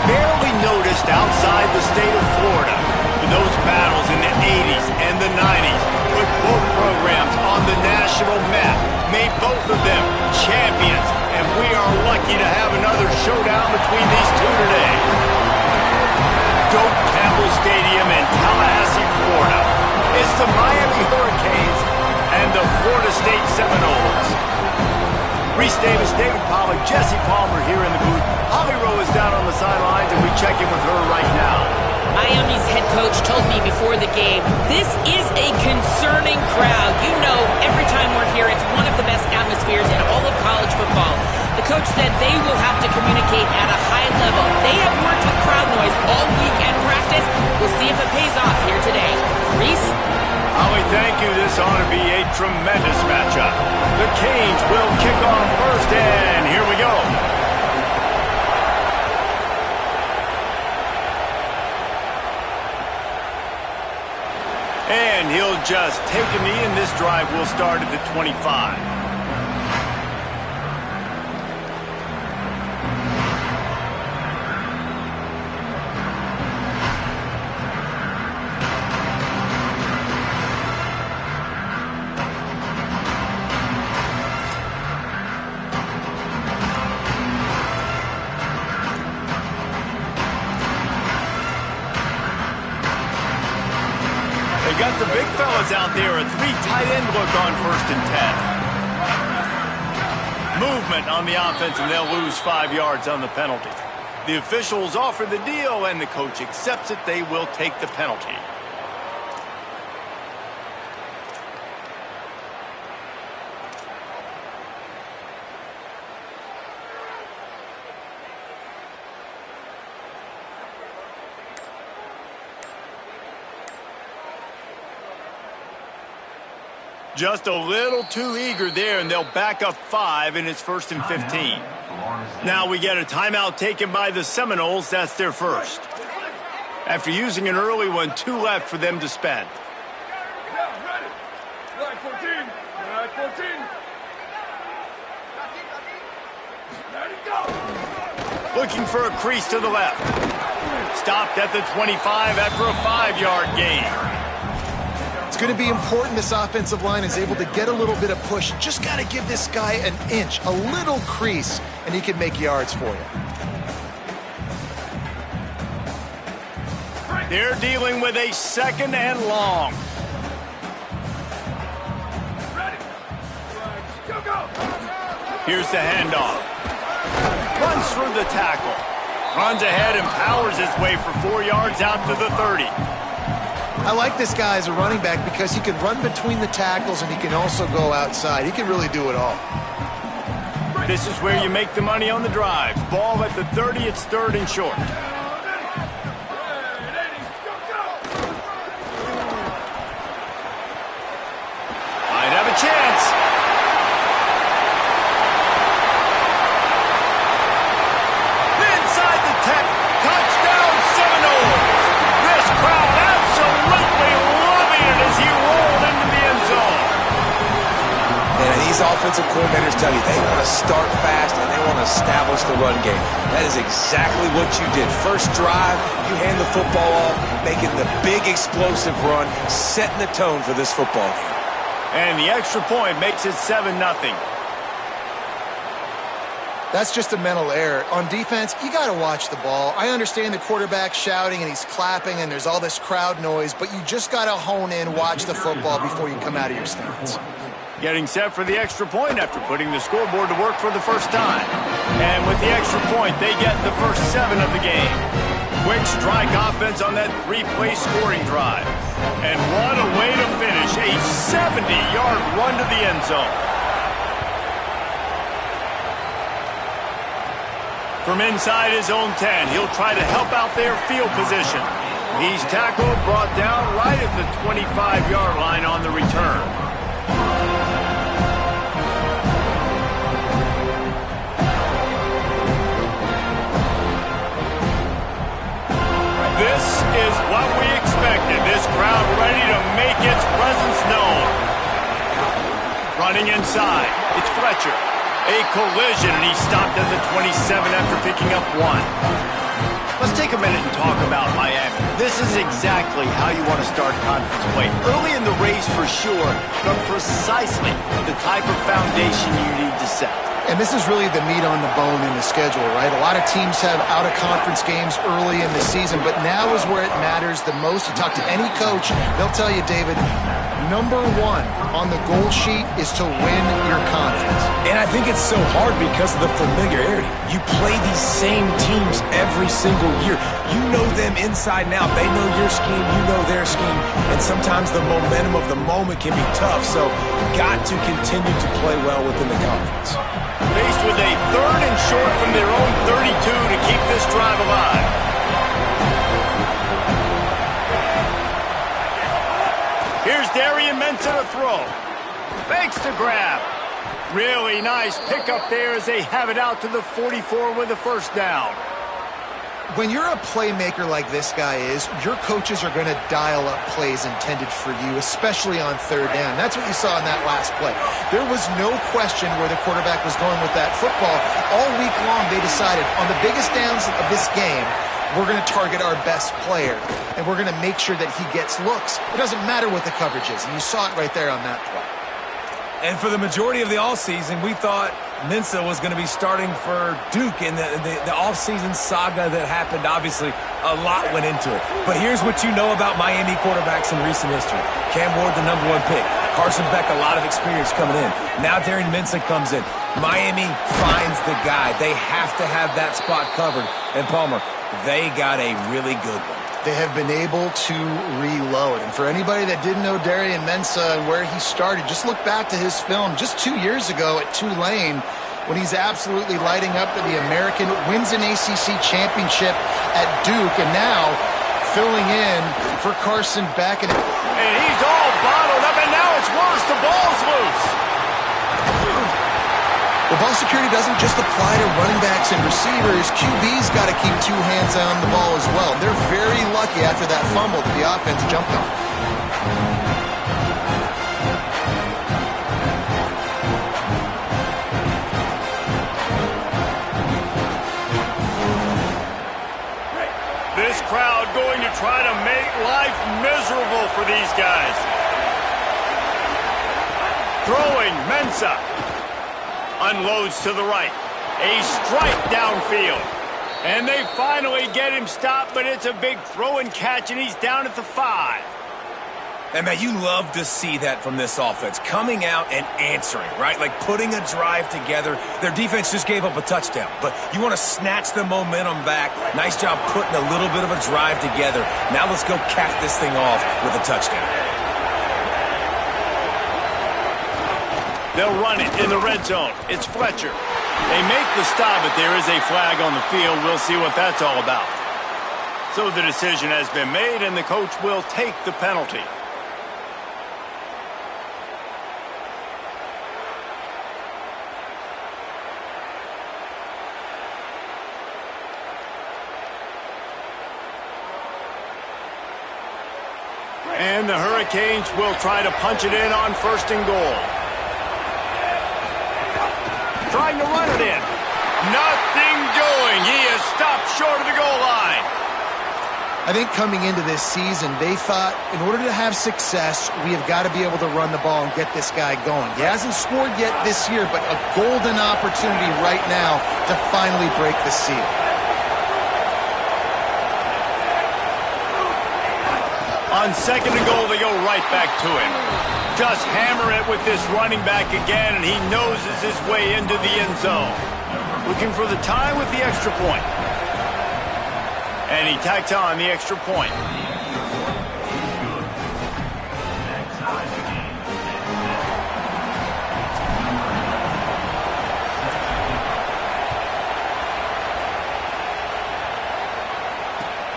barely noticed outside the state of Florida. But those battles in the 80s and the 90s put both programs on the national map, made both of them champions, and we are lucky to have another showdown between these two today. Doak Campbell Stadium in Tallahassee, Florida. It's the Miami Hurricanes and the Florida State Seminoles. Reese Davis, David Pollack, Jesse Palmer here in the booth. Holly Rowe is down on the sidelines, and we check in with her right now. Miami's head coach told me before the game, this is a concerning crowd. You know, every time we're here, it's one of the best atmospheres in all of college football. The coach said they will have to communicate at a high level. They have worked with crowd noise all week at practice. We'll see if it pays off here today. Reese? Holly, thank you. This ought to be a tremendous matchup. The Canes will kick off first, and here we go. And he'll just take a knee, and this drive will start at the 25. Got the big fellas out there, a three tight end look on 1st and 10. Movement on the offense, and they'll lose 5 yards on the penalty. The officials offer the deal, and the coach accepts it. They will take the penalty. Just a little too eager there, and they'll back up 5, and it's 1st and 15. Now we get a timeout taken by the Seminoles. That's their first. After using an early one, 2 left for them to spend. Looking for a crease to the left. Stopped at the 25 after a 5-yard gain. It's going to be important this offensive line is able to get a little bit of push. Just got to give this guy an inch, a little crease, and he can make yards for you. They're dealing with a 2nd and long. Here's the handoff. Runs through the tackle. Runs ahead and powers his way for 4 yards out to the 30. I like this guy as a running back because he can run between the tackles and he can also go outside. He can really do it all. This is where you make the money on the drive. Ball at the 30, it's 3rd and short. Might have a chance. Inside the 10. Touchdown Seminoles. This crowd absolutely loving it as he rolled into the end zone. And these offensive coordinators tell you they want to start fast and they want to establish the run game. That is exactly what you did. First drive, you hand the football off, making the big explosive run, setting the tone for this football game. And the extra point makes it 7-0. That's just a mental error. On defense, you got to watch the ball. I understand the quarterback shouting and he's clapping and there's all this crowd noise, but you just got to hone in, watch the football before you come out of your stance. Getting set for the extra point after putting the scoreboard to work for the first time. And with the extra point, they get the first 7 of the game. Quick strike offense on that 3-play scoring drive. And what a way to finish, a 70-yard run to the end zone. From inside his own 10, he'll try to help out their field position. He's tackled, brought down right at the 25-yard line on the return. This is what we expected. This crowd ready to make its presence known. Running inside, it's Fletcher. A collision, and he stopped at the 27 after picking up 1. Let's take a minute and talk about Miami. This is exactly how you want to start conference play. Early in the race for sure, but precisely the type of foundation you need to set. And this is really the meat on the bone in the schedule, right? A lot of teams have out-of-conference games early in the season, but now is where it matters the most. You talk to any coach, they'll tell you, David, number one on the goal sheet is to win your conference. And I think it's so hard because of the familiarity. You play these same teams every single year. You know them inside and out. They know your scheme, you know their scheme, and sometimes the momentum of the moment can be tough, so got to continue to play well within the conference. Faced with a 3rd and short from their own 32 to keep this drive alive. Here's Darian Mensah to throw. Fakes to grab. Really nice pickup there as they have it out to the 44 with a first down. When you're a playmaker like this guy is, your coaches are going to dial up plays intended for you, especially on 3rd down. That's what you saw in that last play. There was no question where the quarterback was going with that football. All week long, they decided on the biggest downs of this game, we're going to target our best player, and we're going to make sure that he gets looks. It doesn't matter what the coverage is, and you saw it right there on that play. And for the majority of the offseason, we thought Mensah was going to be starting for Duke in the offseason saga that happened. Obviously, a lot went into it. But here's what you know about Miami quarterbacks in recent history. Cam Ward, the #1 pick. Carson Beck, a lot of experience coming in. Now Darian Mensah comes in. Miami finds the guy. They have to have that spot covered. And Palmer, they got a really good one. They have been able to reload. And for anybody that didn't know Darian Mensah and where he started, just look back to his film just 2 years ago at Tulane when he's absolutely lighting up for the American, wins an ACC championship at Duke, and now filling in for Carson Beck. And he's all bottled up, and now it's worse. The ball's loose. Well, ball security doesn't just apply to running backs and receivers. QB's got to keep 2 hands on the ball as well. They're very lucky after that fumble that the offense jumped on. This crowd going to try to make life miserable for these guys. Throwing Mensah. Unloads to the right. A strike downfield. And they finally get him stopped, but it's a big throw and catch, and he's down at the 5. And, man, you love to see that from this offense. Coming out and answering, right? Like putting a drive together. Their defense just gave up a touchdown, but you want to snatch the momentum back. Nice job putting a little bit of a drive together. Now let's go cap this thing off with a touchdown. They'll run it in the red zone. It's Fletcher. They make the stop, but there is a flag on the field. We'll see what that's all about. So the decision has been made, and the coach will take the penalty. And the Hurricanes will try to punch it in on 1st and goal. Trying to run it in. Nothing doing. He is stopped short of the goal line. I think coming into this season, they thought in order to have success, we have got to be able to run the ball and get this guy going. He hasn't scored yet this year, but a golden opportunity right now to finally break the seal. On 2nd and goal, they go right back to him. Just hammer it with this running back again, and he noses his way into the end zone. Looking for the tie with the extra point. And he tacks on the extra point.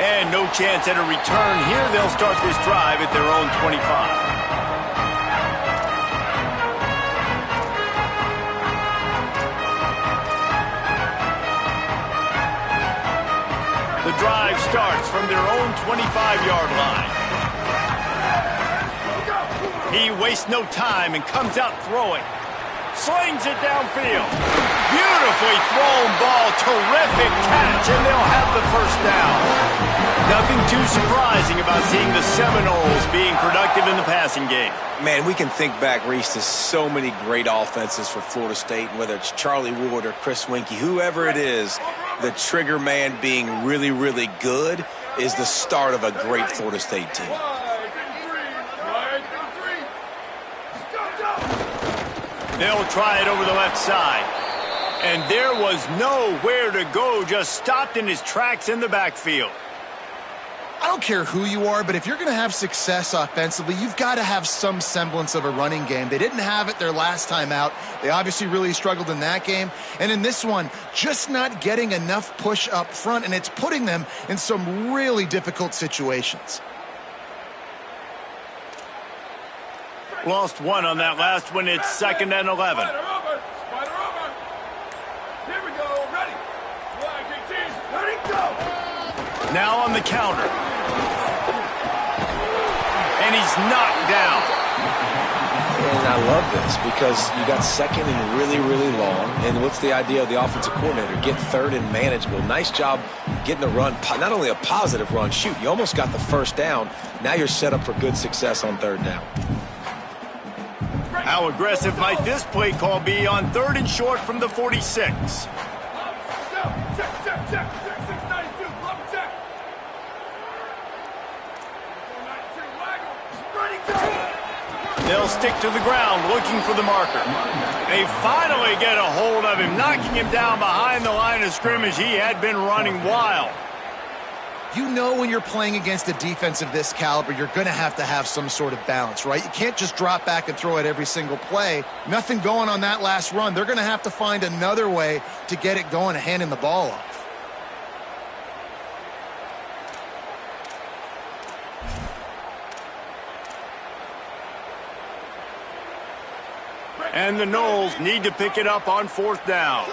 And no chance at a return here. They'll start this drive at their own 25. The drive starts from their own 25-yard line. He wastes no time and comes out throwing. Slings it downfield. Beautifully thrown ball. Terrific catch, and they'll have the first down. Nothing too surprising about seeing the Seminoles being productive in the passing game. Man, we can think back, Reese, to so many great offenses for Florida State, whether it's Charlie Ward or Chris Winkie, whoever it is, the trigger man being really, really good is the start of a great Florida State team. They'll try it over the left side. And there was nowhere to go, just stopped in his tracks in the backfield. I don't care who you are, but if you're going to have success offensively, you've got to have some semblance of a running game. They didn't have it their last time out. They obviously really struggled in that game. And in this one, just not getting enough push up front, and it's putting them in some really difficult situations. Lost one on that last one. It's 2nd and 11. Here we go. Ready. Ready, go. Now on the counter. And he's knocked down. And I love this because you got 2nd and really, really long. And what's the idea of the offensive coordinator? Get 3rd and manageable. Nice job getting the run. Not only a positive run, shoot, you almost got the first down. Now you're set up for good success on 3rd down. How aggressive might this play call be on 3rd and short from the 46? They'll stick to the ground looking for the marker. They finally get a hold of him, knocking him down behind the line of scrimmage. He had been running wild. You know when you're playing against a defense of this caliber, you're going to have some sort of balance, right? You can't just drop back and throw it every single play. Nothing going on that last run. They're going to have to find another way to get it going and handing the ball off. And the Noles need to pick it up on 4th down.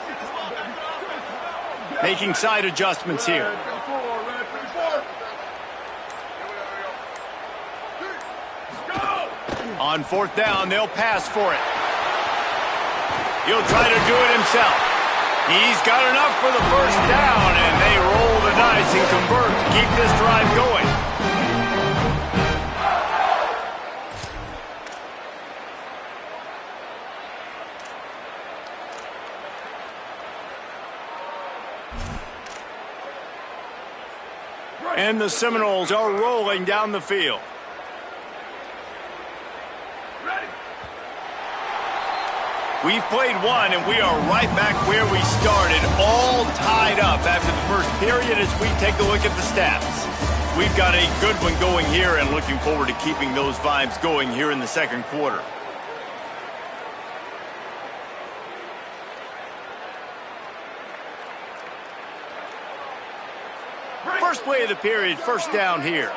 Making side adjustments here. On 4th down, they'll pass for it. He'll try to do it himself. He's got enough for the first down, and they roll the dice and convert to keep this drive going. And the Seminoles are rolling down the field. We've played one, and we are right back where we started, all tied up after the first period as we take a look at the stats. We've got a good one going here and looking forward to keeping those vibes going here in the 2nd quarter. First play of the period, first down here.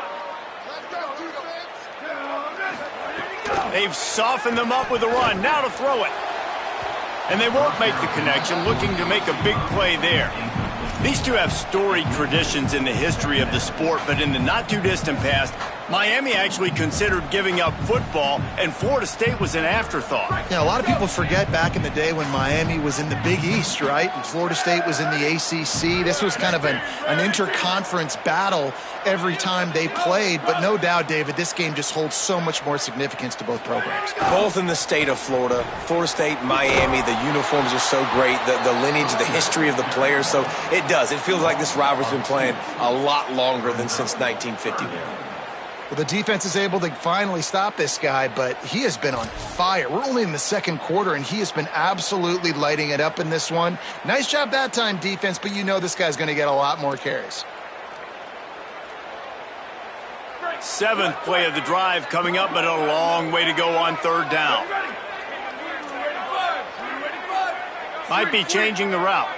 They've softened them up with a run. Now to throw it. And they won't make the connection, looking to make a big play there. These two have storied traditions in the history of the sport, but in the not-too-distant past, Miami actually considered giving up football, and Florida State was an afterthought. Yeah, a lot of people forget back in the day when Miami was in the Big East, right? And Florida State was in the ACC. This was kind of an interconference battle every time they played. But no doubt, David, this game just holds so much more significance to both programs. Both in the state of Florida. Florida State, Miami, the uniforms are so great. The lineage, the history of the players. So it does. It feels like this rivalry's been playing a lot longer than since 1951. Well, the defense is able to finally stop this guy, but he has been on fire. We're only in the 2nd quarter, and he has been absolutely lighting it up in this one. Nice job that time, defense, but you know this guy's going to get a lot more carries. 7th play of the drive coming up, but a long way to go on 3rd down. Might be changing the route.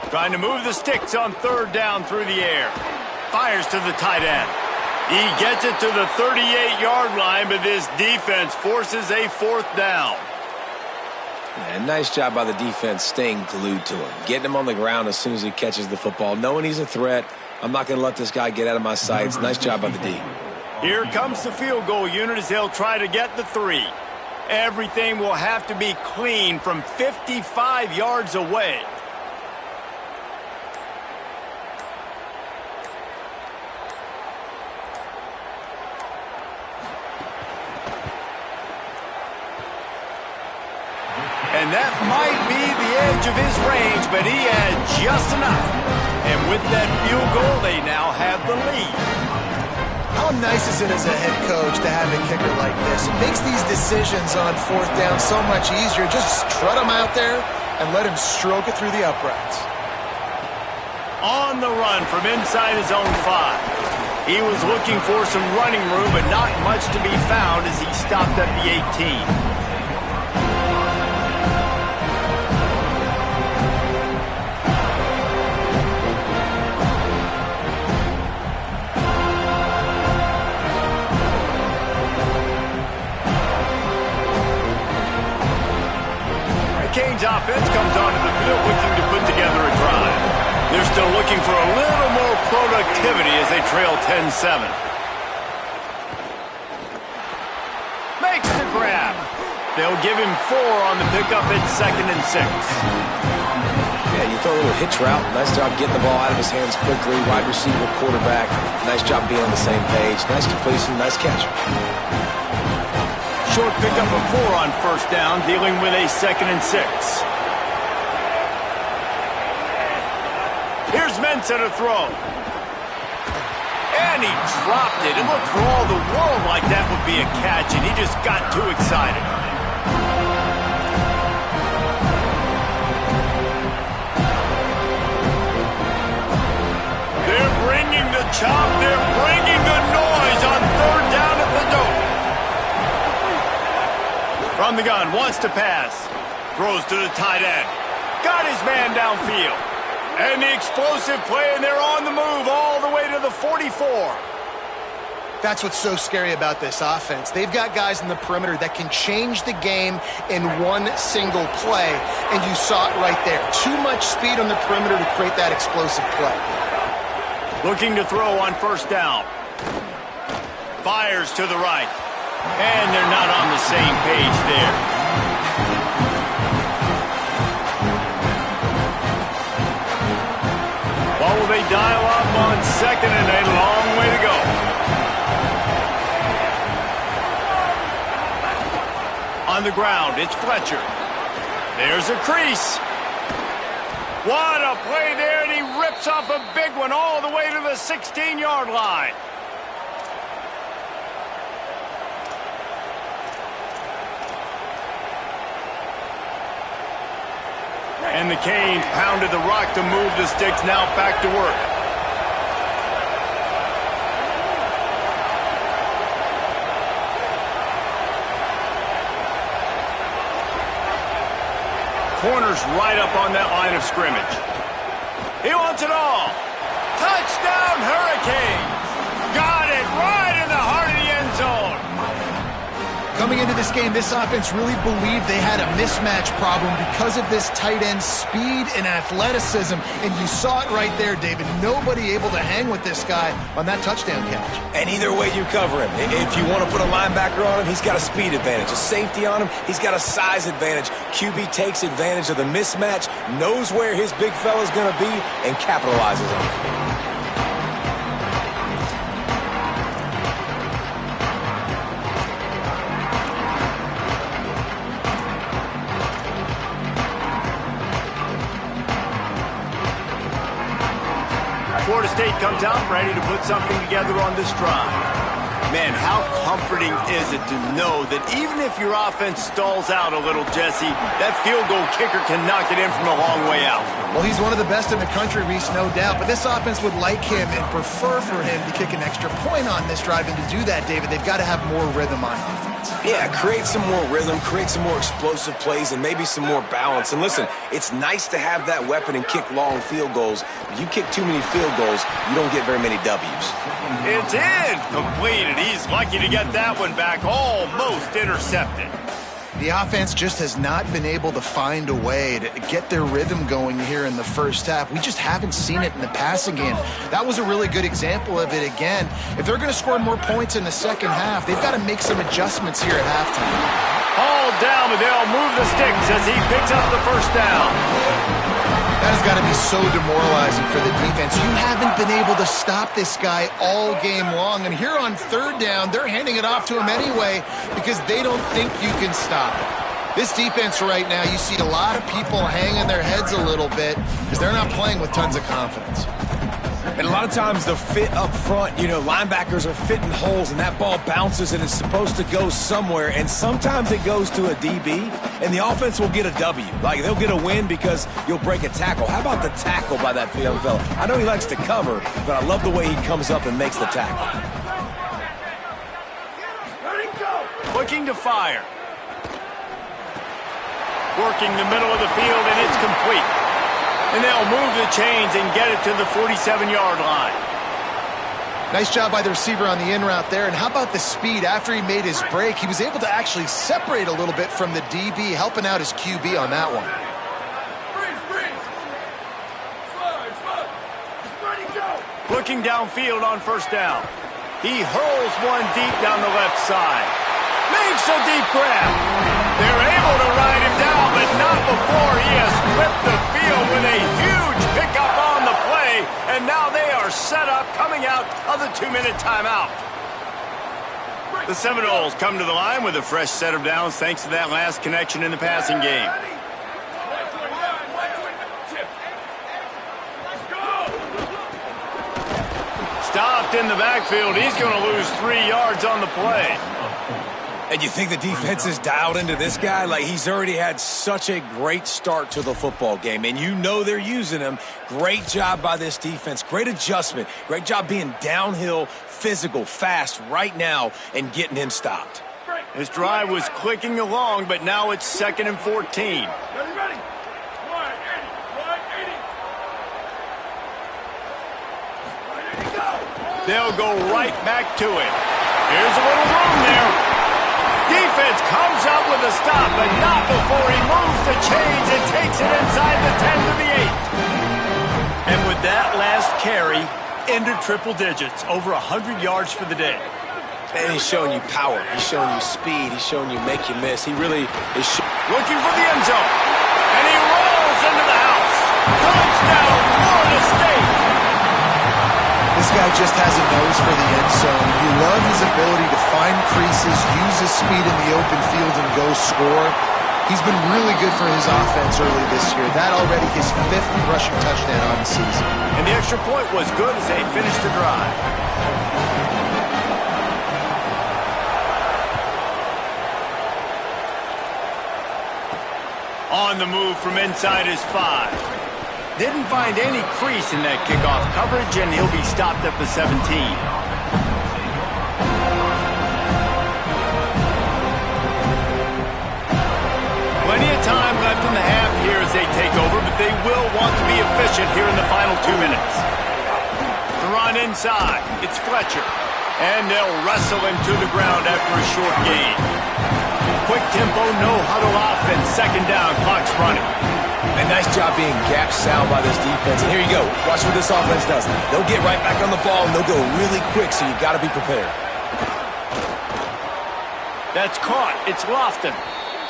Trying to move the sticks on 3rd down through the air. Fires to the tight end. He gets it to the 38-yard line, but this defense forces a 4th down. Yeah, nice job by the defense staying glued to him. Getting him on the ground as soon as he catches the football. Knowing he's a threat, I'm not going to let this guy get out of my sights. Nice job by the D. Here comes the field goal unit as they'll try to get the 3. Everything will have to be clean from 55 yards away. And that might be the edge of his range, but he had just enough. And with that field goal, they now have the lead. How nice is it as a head coach to have a kicker like this? It makes these decisions on 4th down so much easier. Just trot him out there and let him stroke it through the uprights. On the run from inside his own 5. He was looking for some running room, but not much to be found as he stopped at the 18. Canes offense comes onto the field looking to put together a drive. They're still looking for a little more productivity as they trail 10-7. Makes the grab. They'll give him 4 on the pickup at 2nd and 6. Yeah, you throw a little hitch route. Nice job getting the ball out of his hands quickly. Wide receiver, quarterback. Nice job being on the same page. Nice completion, nice catch. Short pickup of 4 on 1st down, dealing with a 2nd and 6. Here's Mensah to throw. And he dropped it. It looked for all the world like that would be a catch, and he just got too excited. They're bringing the chop. They're bringing the noise on 3rd down at the dope. From the gun, wants to pass. Throws to the tight end. Got his man downfield. And the explosive play, and they're on the move all the way to the 44. That's what's so scary about this offense. They've got guys in the perimeter that can change the game in one single play, and you saw it right there. Too much speed on the perimeter to create that explosive play. Looking to throw on 1st down. Fires to the right. And they're not on the same page there. What will they dial up on 2nd and a long way to go? On the ground, it's Fletcher. There's a crease. What a play there, and he rips off a big one all the way to the 16-yard line. And the Canes pounded the rock to move the sticks, now back to work. Corner's right up on that line of scrimmage. He wants it all. Touchdown, Hurricanes! Got it right in the heart of the end zone. Coming into this game, this offense really believed they had a mismatch problem because of this tight end speed and athleticism. And you saw it right there, David. Nobody able to hang with this guy on that touchdown catch. And either way you cover him. If you want to put a linebacker on him, he's got a speed advantage. A safety on him, he's got a size advantage. QB takes advantage of the mismatch, knows where his big fella's going to be, and capitalizes on it. Florida State comes out ready to put something together on this drive. Man, how comforting is it to know that even if your offense stalls out a little, Jesse, that field goal kicker can knock it in from a long way out. Well, he's one of the best in the country, Reese, no doubt. But this offense would like him and prefer for him to kick an extra point on this drive. And to do that, David, they've got to have more rhythm on offense. Yeah, create some more rhythm, create some more explosive plays, and maybe some more balance. And listen, it's nice to have that weapon and kick long field goals. But you kick too many field goals, you don't get very many W's. It's in, completed. He's lucky to get that one back, almost intercepted. The offense just has not been able to find a way to get their rhythm going here in the first half. We just haven't seen it in the passing game. That was a really good example of it again. If they're going to score more points in the second half, they've got to make some adjustments here at halftime. All down, but they'll move the sticks as he picks up the first down. That has got to be so demoralizing for the defense. You haven't been able to stop this guy all game long. And here on third down, they're handing it off to him anyway because they don't think you can stop it. This defense right now, you see a lot of people hanging their heads a little bit because they're not playing with tons of confidence. And a lot of times the fit up front, you know, linebackers are fitting holes and that ball bounces and it's supposed to go somewhere. And sometimes it goes to a DB and the offense will get a W. Like they'll get a win because you'll break a tackle. How about the tackle by that young fella? I know he likes to cover, but I love the way he comes up and makes the tackle. Looking to fire. Working the middle of the field and it's complete. And they'll move the chains and get it to the 47-yard line. Nice job by the receiver on the in route there. And how about the speed after he made his break? He was able to actually separate a little bit from the DB, helping out his QB on that one. Freeze! Slide! Ready, go! Looking downfield on first down. He hurls one deep down the left side. Makes a deep grab. They're able to ride him down, but not before he has flipped the field with a huge pickup on the play. And now they are set up coming out of the 2-minute timeout. The Seminoles come to the line with a fresh set of downs thanks to that last connection in the passing game. Stopped in the backfield. He's going to lose 3 yards on the play. And you think the defense is dialed into this guy? Like, he's already had such a great start to the football game, and you know they're using him. Great job by this defense. Great adjustment. Great job being downhill, physical, fast right now, and getting him stopped. This drive was clicking along, but now it's 2nd and 14. Ready? 180. Go! They'll go right back to it. Here's a little room there. Defense comes up with a stop, but not before he moves the chains and takes it inside the 10 to the 8. And with that last carry, into triple digits, over 100 yards for the day. And he's showing you power. He's showing you speed. He's showing you make you miss. He really is looking for the end zone. And he rolls into the house. Touchdown, Florida State. This guy just has a nose for the end zone. You love his ability to find creases, use his speed in the open field, and go score. He's been really good for his offense early this year. That already his 5th rushing touchdown on the season. And the extra point was good as they finished the drive. On the move from inside his 5. Didn't find any crease in that kickoff coverage, and he'll be stopped at the 17. Plenty of time left in the half here as they take over, but they will want to be efficient here in the final 2 minutes. The run inside. It's Fletcher. And they'll wrestle him to the ground after a short gain. Quick tempo, no huddle offense. 2nd down, clock's running. A nice job being gap sound by this defense. And here you go. Watch what this offense does. They'll get right back on the ball, and they'll go really quick, so you've got to be prepared. That's caught. It's Lofton.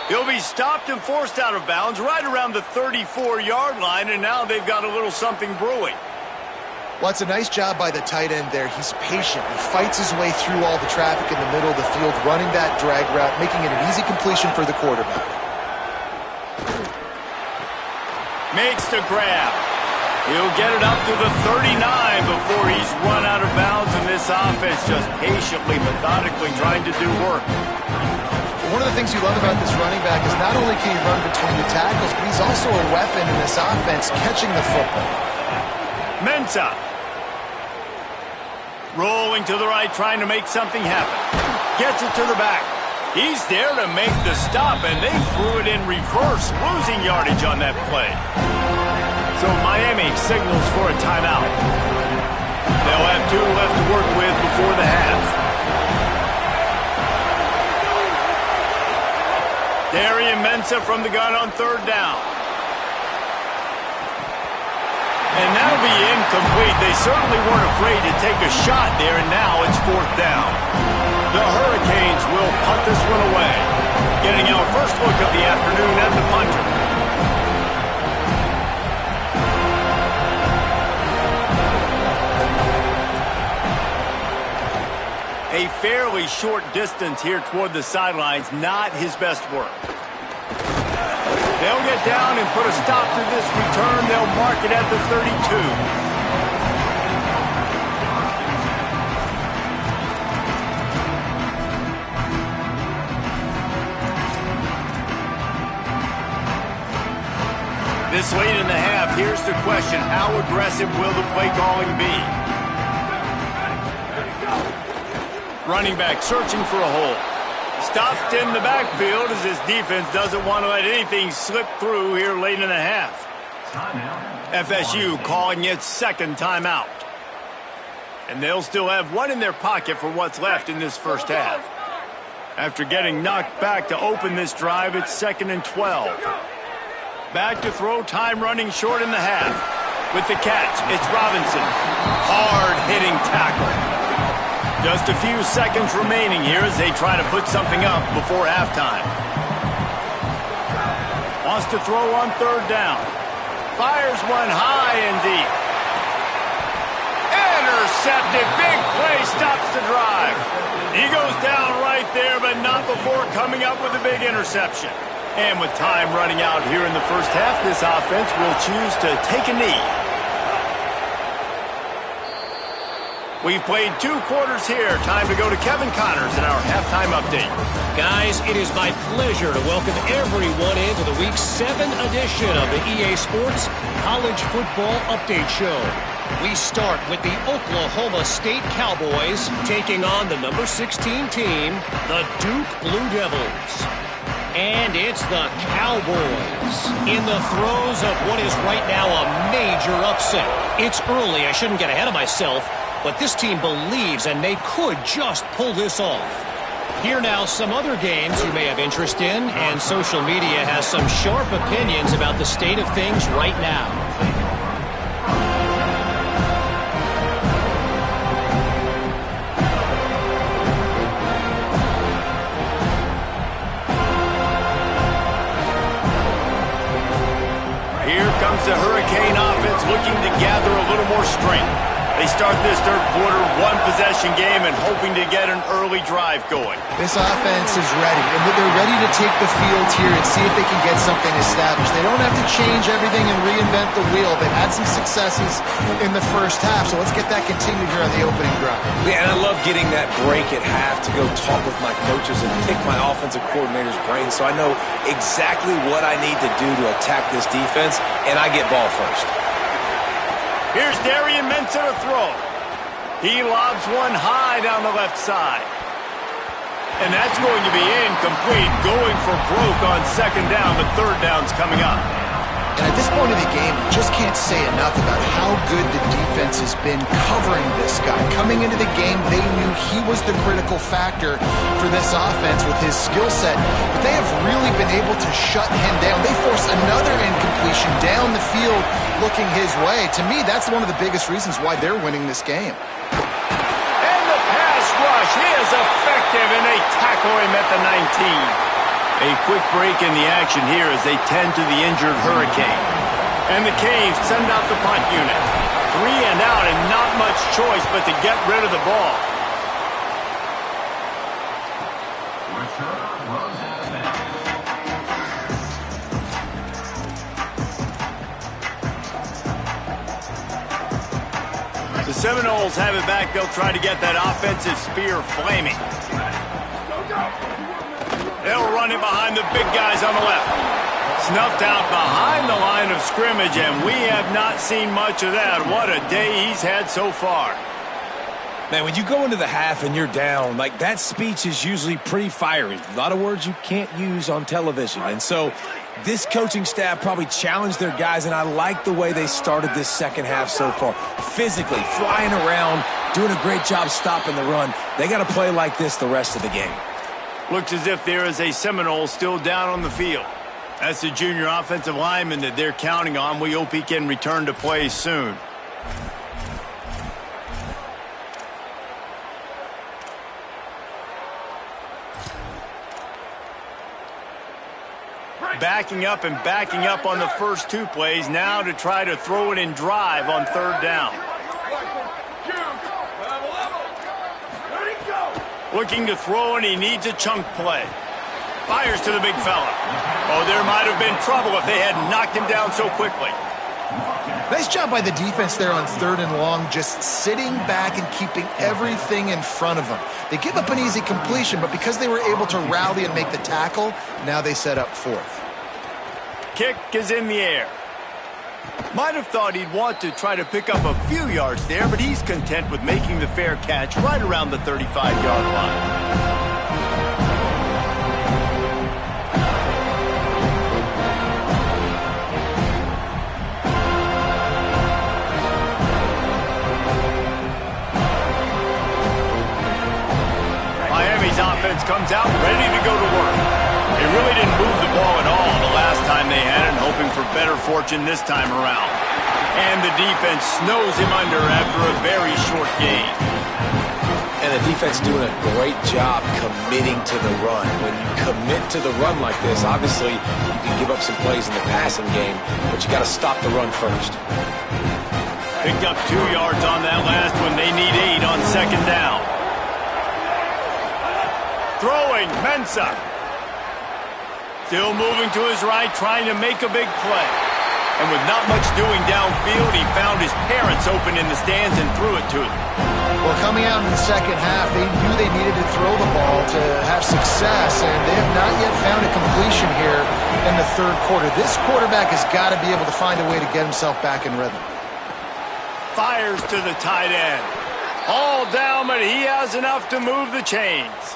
He'll be stopped and forced out of bounds right around the 34-yard line, and now they've got a little something brewing. Well, it's a nice job by the tight end there. He's patient. He fights his way through all the traffic in the middle of the field, running that drag route, making it an easy completion for the quarterback. Makes the grab. He'll get it up to the 39 before he's run out of bounds, and this offense just patiently, methodically trying to do work. One of the things you love about this running back is not only can he run between the tackles, but he's also a weapon in this offense catching the football. Mensah. Rolling to the right, trying to make something happen. Gets it to the back. He's there to make the stop, and they threw it in reverse, losing yardage on that play. So Miami signals for a timeout. They'll have 2 left to work with before the half. Darian Mensah from the gun on third down. And that'll be incomplete. They certainly weren't afraid to take a shot there, and now it's fourth down. The Hurricanes will punt this one away. Getting our first look of the afternoon at the punter. A fairly short distance here toward the sidelines, not his best work. They'll get down and put a stop to this return. They'll mark it at the 32. This late in the half, here's the question. How aggressive will the play calling be? Running back searching for a hole. Stopped in the backfield as his defense doesn't want to let anything slip through here late in the half. FSU calling its second timeout. And they'll still have one in their pocket for what's left in this first half. After getting knocked back to open this drive, it's 2nd and 12. Back to throw, time running short in the half. With the catch, it's Robinson. Hard-hitting tackle. Just a few seconds remaining here as they try to put something up before halftime. Wants to throw on third down. Fires one high and deep. Intercepted. Big play stops the drive. He goes down right there, but not before coming up with a big interception. And with time running out here in the first half, this offense will choose to take a knee. We've played 2 quarters here. Time to go to Kevin Connors in our halftime update. Guys, it is my pleasure to welcome everyone into the Week 7 edition of the EA Sports College Football Update Show. We start with the Oklahoma State Cowboys taking on the number 16 team, the Duke Blue Devils. And it's the Cowboys in the throes of what is right now a major upset. It's early, I shouldn't get ahead of myself, but this team believes and they could just pull this off. Here now some other games you may have interest in, and social media has some sharp opinions about the state of things right now. The Hurricane offense looking to gather a little more strength. They start this third quarter, 1-possession game, and hoping to get an early drive going. This offense is ready, and they're ready to take the field here and see if they can get something established. They don't have to change everything and reinvent the wheel. They've had some successes in the first half, so let's get that continued here on the opening drive. Yeah, and I love getting that break at half to go talk with my coaches and pick my offensive coordinator's brain so I know exactly what I need to do to attack this defense, and I get ball first. Here's Darian Mensah to throw. He lobs one high down the left side. And that's going to be incomplete. Going for broke on second down. The third down's coming up. And at this point of the game, you just can't say enough about how good the defense has been covering this guy. Coming into the game, they knew he was the critical factor for this offense with his skill set. But they have really been able to shut him down. They force another incompletion down the field looking his way. To me, that's one of the biggest reasons why they're winning this game. And the pass rush is effective, and they tackle him at the 19. A quick break in the action here as they tend to the injured Hurricane. And the Canes send out the punt unit. 3 and out, and not much choice but to get rid of the ball. The Seminoles have it back. They'll try to get that offensive spear flaming. They'll run it behind the big guys on the left. Snuffed out behind the line of scrimmage, and we have not seen much of that. What a day he's had so far. Man, when you go into the half and you're down, like that speech is usually pretty fiery. A lot of words you can't use on television. And so this coaching staff probably challenged their guys, and I like the way they started this second half so far. Physically, flying around, doing a great job stopping the run. They got to play like this the rest of the game. Looks as if there is a Seminole still down on the field. That's the junior offensive lineman that they're counting on. We hope he can return to play soon. Backing up and backing up on the first 2 plays now to try to throw it in drive on 3rd down. Looking to throw, and he needs a chunk play. Fires to the big fella. Oh, there might have been trouble if they had knocked him down so quickly. Nice job by the defense there on 3rd and long, just sitting back and keeping everything in front of them. They give up an easy completion, but because they were able to rally and make the tackle, now they set up 4th. Kick is in the air. Might have thought he'd want to try to pick up a few yards there, but he's content with making the fair catch right around the 35-yard line. Miami's offense comes out ready to go to work. They really didn't move the ball at all the last time they had it, hoping for better fortune this time around. And the defense snows him under after a very short gain. And the defense doing a great job committing to the run. When you commit to the run like this, obviously you can give up some plays in the passing game, but you got to stop the run first. Picked up 2 yards on that last one. They need 8 on 2nd down. Throwing, Mensah. Still moving to his right, trying to make a big play. And with not much doing downfield, he found his parents open in the stands and threw it to them. Well, coming out in the second half, they knew they needed to throw the ball to have success, and they have not yet found a completion here in the 3rd quarter. This quarterback has got to be able to find a way to get himself back in rhythm. Fires to the tight end. All down, but he has enough to move the chains.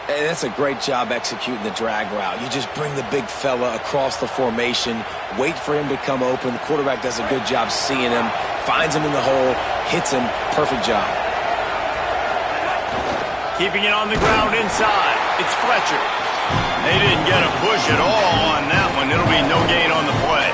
And that's a great job executing the drag route. You just bring the big fella across the formation, wait for him to come open. The quarterback does a good job seeing him, finds him in the hole, hits him. Perfect job. Keeping it on the ground inside. It's Fletcher. They didn't get a push at all on that one. It'll be no gain on the play.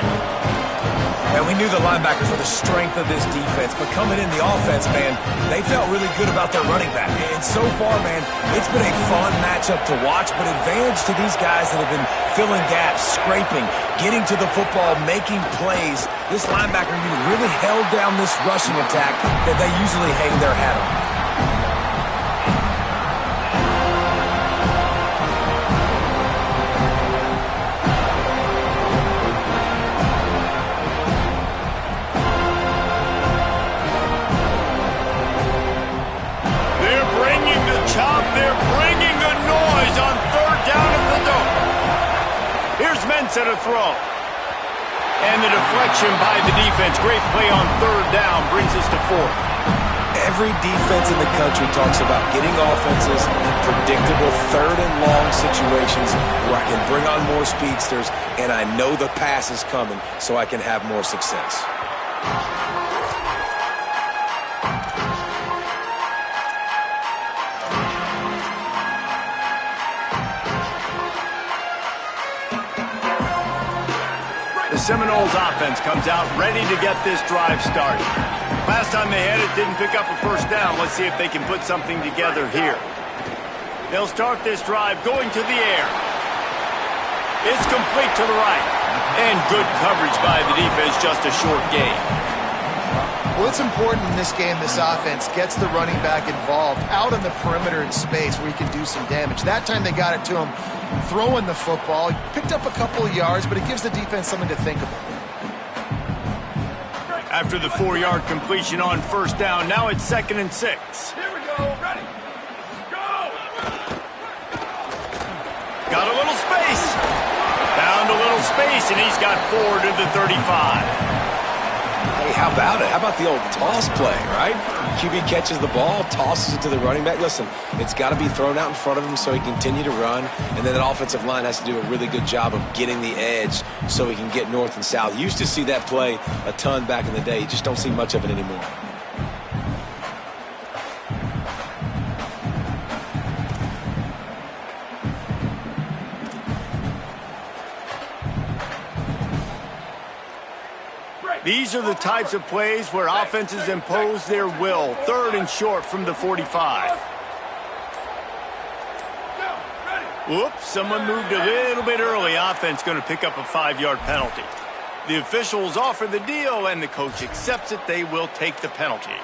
And we knew the linebackers were the strength of this defense, but coming in the offense, man, they felt really good about their running back. And so far, man, it's been a fun matchup to watch, but advantage to these guys that have been filling gaps, scraping, getting to the football, making plays. This linebacker unit really held down this rushing attack that they usually hang their hat on. They're bringing the noise on 3rd down at the Dome. Here's Mensah to throw. And the deflection by the defense. Great play on 3rd down brings us to 4th. Every defense in the country talks about getting offenses in predictable 3rd and long situations where I can bring on more speedsters and I know the pass is coming so I can have more success. The Seminoles offense comes out ready to get this drive started. Last time they had it, didn't pick up a 1st down. Let's see if they can put something together here. They'll start this drive going to the air. It's complete to the right. And good coverage by the defense, just a short gain. Well, it's important in this game, this offense gets the running back involved out on the perimeter in space where he can do some damage. That time they got it to him throwing the football. He picked up a couple of yards, but it gives the defense something to think about. After the 4-yard completion on 1st down, now it's 2nd and 6. Here we go. Ready. Go! Got a little space. Found a little space, and he's got 4 to the 35. Hey, how about it? How about the old toss play, right? QB catches the ball, tosses it to the running back. Listen, it's got to be thrown out in front of him so he can continue to run, and then that offensive line has to do a really good job of getting the edge so he can get north and south. You used to see that play a ton back in the day. You just don't see much of it anymore. These are the types of plays where offenses impose their will. 3rd and short from the 45. Whoops, someone moved a little bit early. Offense going to pick up a 5-yard penalty. The officials offer the deal, and the coach accepts it. They will take the penalty.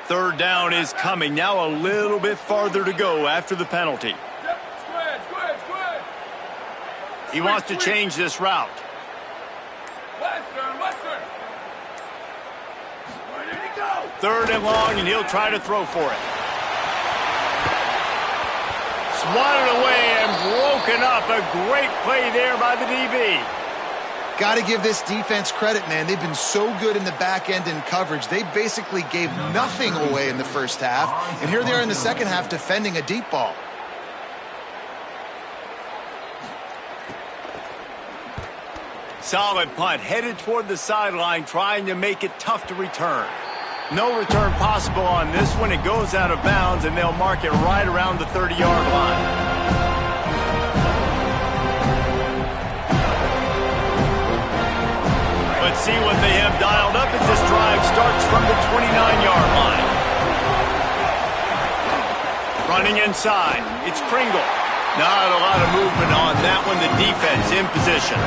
Third down is coming. Now a little bit farther to go after the penalty. He wants to change this route. Western. Where did he go? 3rd and long, and he'll try to throw for it. Swatted away and broken up. A great play there by the DB. Got to give this defense credit, man. They've been so good in the back end in coverage. They basically gave nothing away in the first half, and here they are in the second half defending a deep ball. Solid punt, headed toward the sideline, trying to make it tough to return. No return possible on this one. It goes out of bounds, and they'll mark it right around the 30-yard line. Let's see what they have dialed up as this drive starts from the 29-yard line. Running inside, it's Pringle. Not a lot of movement on that one. The defense in position.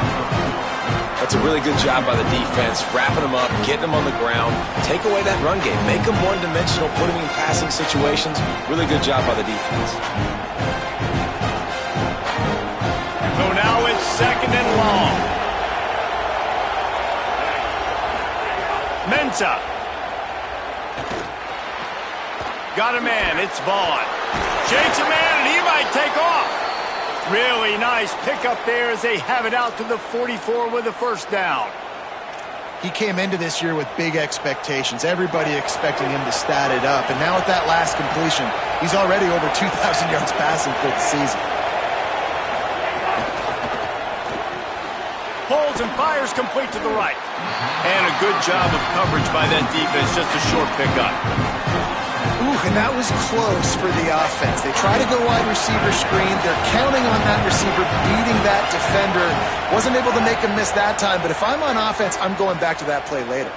That's a really good job by the defense, wrapping them up, getting them on the ground, take away that run game, make them one-dimensional, put them in passing situations. Really good job by the defense. So now it's 2nd and long. Mensah. Got a man, it's Vaughn. Shakes a man, and he might take off. Really nice pickup there as they have it out to the 44 with a 1st down. He came into this year with big expectations. Everybody expecting him to stat it up. And now with that last completion, he's already over 2,000 yards passing for the season. Pulls and fires complete to the right. And a good job of coverage by that defense, just a short pickup. Ooh, and that was close for the offense. They try to go wide receiver screen. They're counting on that receiver beating that defender. Wasn't able to make him miss that time, but if I'm on offense, I'm going back to that play later.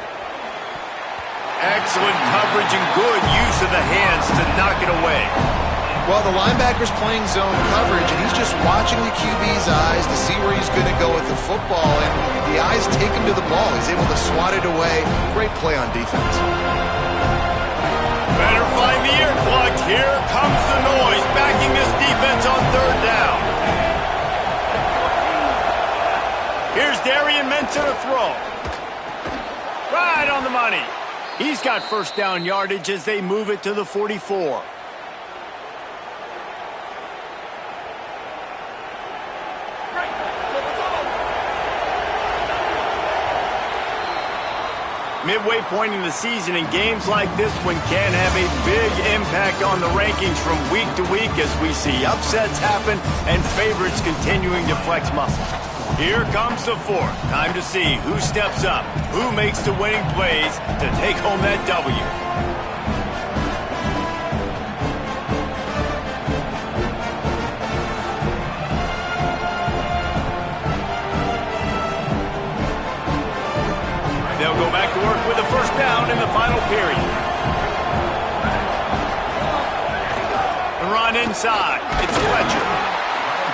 Excellent coverage and good use of the hands to knock it away. Well, the linebacker's playing zone coverage, and he's just watching the QB's eyes to see where he's going to go with the football, and the eyes take him to the ball. He's able to swat it away. Great play on defense. Better find the ear plugged. Here comes the noise, backing this defense on 3rd down. Here's Darian Mensah to throw. Right on the money. He's got 1st down yardage as they move it to the 44. Midway point in the season, and games like this one can have a big impact on the rankings from week to week as we see upsets happen and favorites continuing to flex muscle. Here comes the 4th. Time to see who steps up, who makes the winning plays to take home that W. They'll go back to work with a 1st down in the final period. The run inside. It's Fletcher.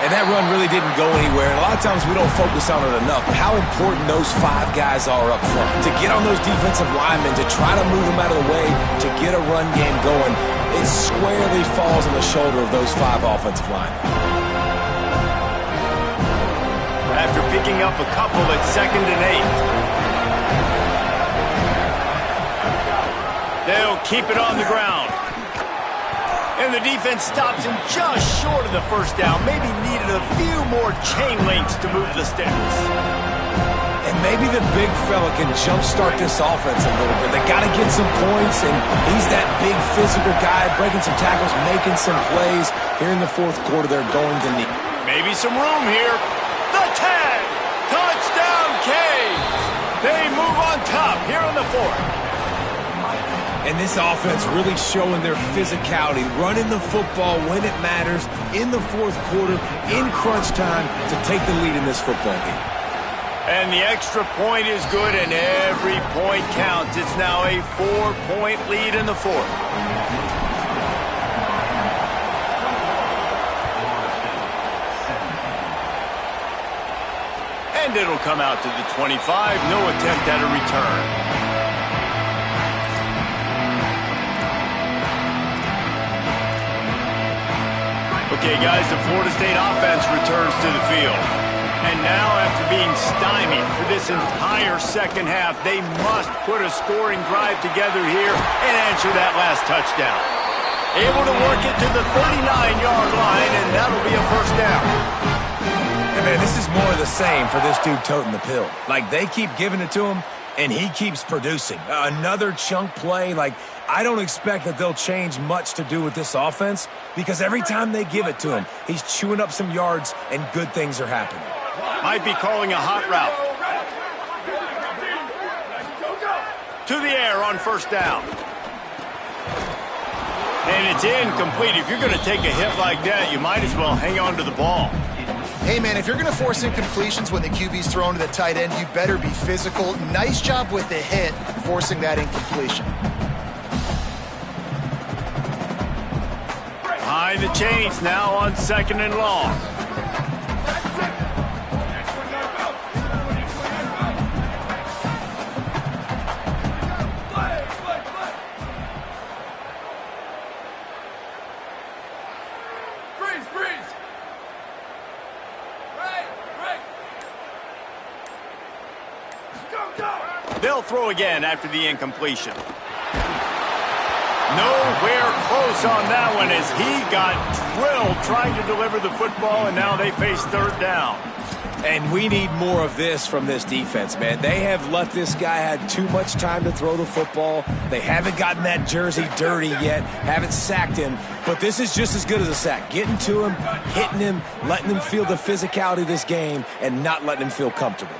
And that run really didn't go anywhere. And a lot of times we don't focus on it enough. How important those 5 guys are up front. To get on those defensive linemen, to try to move them out of the way, to get a run game going, it squarely falls on the shoulder of those 5 offensive linemen. After picking up a couple at 2nd and 8. They'll keep it on the ground. And the defense stops him just short of the 1st down. Maybe needed a few more chain links to move the sticks. And maybe the big fella can jumpstart this offense a little bit. They got to get some points, and he's that big physical guy, breaking some tackles, making some plays. Here in the 4th quarter, they're going to need. Maybe some room here. The tag! Touchdown, Canes! They move on top here on the 4th. And this offense really showing their physicality, running the football when it matters, in the fourth quarter, in crunch time, to take the lead in this football game. And the extra point is good, and every point counts. It's now a 4-point lead in the fourth. And it'll come out to the 25. No attempt at a return. Okay, guys, the Florida State offense returns to the field. And now, after being stymied for this entire second half, they must put a scoring drive together here and answer that last touchdown. Able to work it to the 39-yard line, and that'll be a first down. And man, this is more of the same for this dude toting the pill. Like, they keep giving it to him, and he keeps producing. Another chunk play. Like, I don't expect that they'll change much to do with this offense, because every time they give it to him, he's chewing up some yards, and good things are happening. Might be calling a hot route. To the air on first down. And it's incomplete. If you're going to take a hit like that, you might as well hang on to the ball. Hey, man, if you're going to force incompletions when the QB's thrown to the tight end, you better be physical. Nice job with the hit, forcing that incompletion. Behind the chains now on 2nd and long. They'll throw again after the incompletion. Nowhere close on that one as he got drilled trying to deliver the football, and now they face third down. And we need more of this from this defense, man. They have let this guy have too much time to throw the football. They haven't gotten that jersey dirty yet, haven't sacked him. But this is just as good as a sack. Getting to him, hitting him, letting him feel the physicality of this game, and not letting him feel comfortable.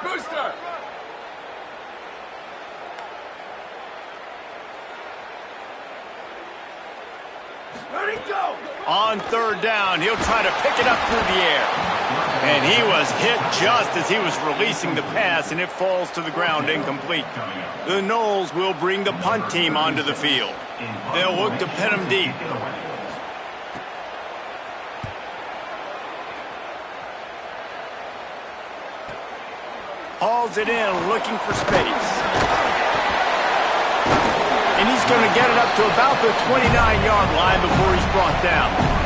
Booster! Let it go! On third down, he'll try to pick it up through the air. And he was hit just as he was releasing the pass, and it falls to the ground incomplete. The Noles will bring the punt team onto the field. They'll look to pin him deep. Hauls it in, looking for space. And he's going to get it up to about the 29-yard line before he's brought down.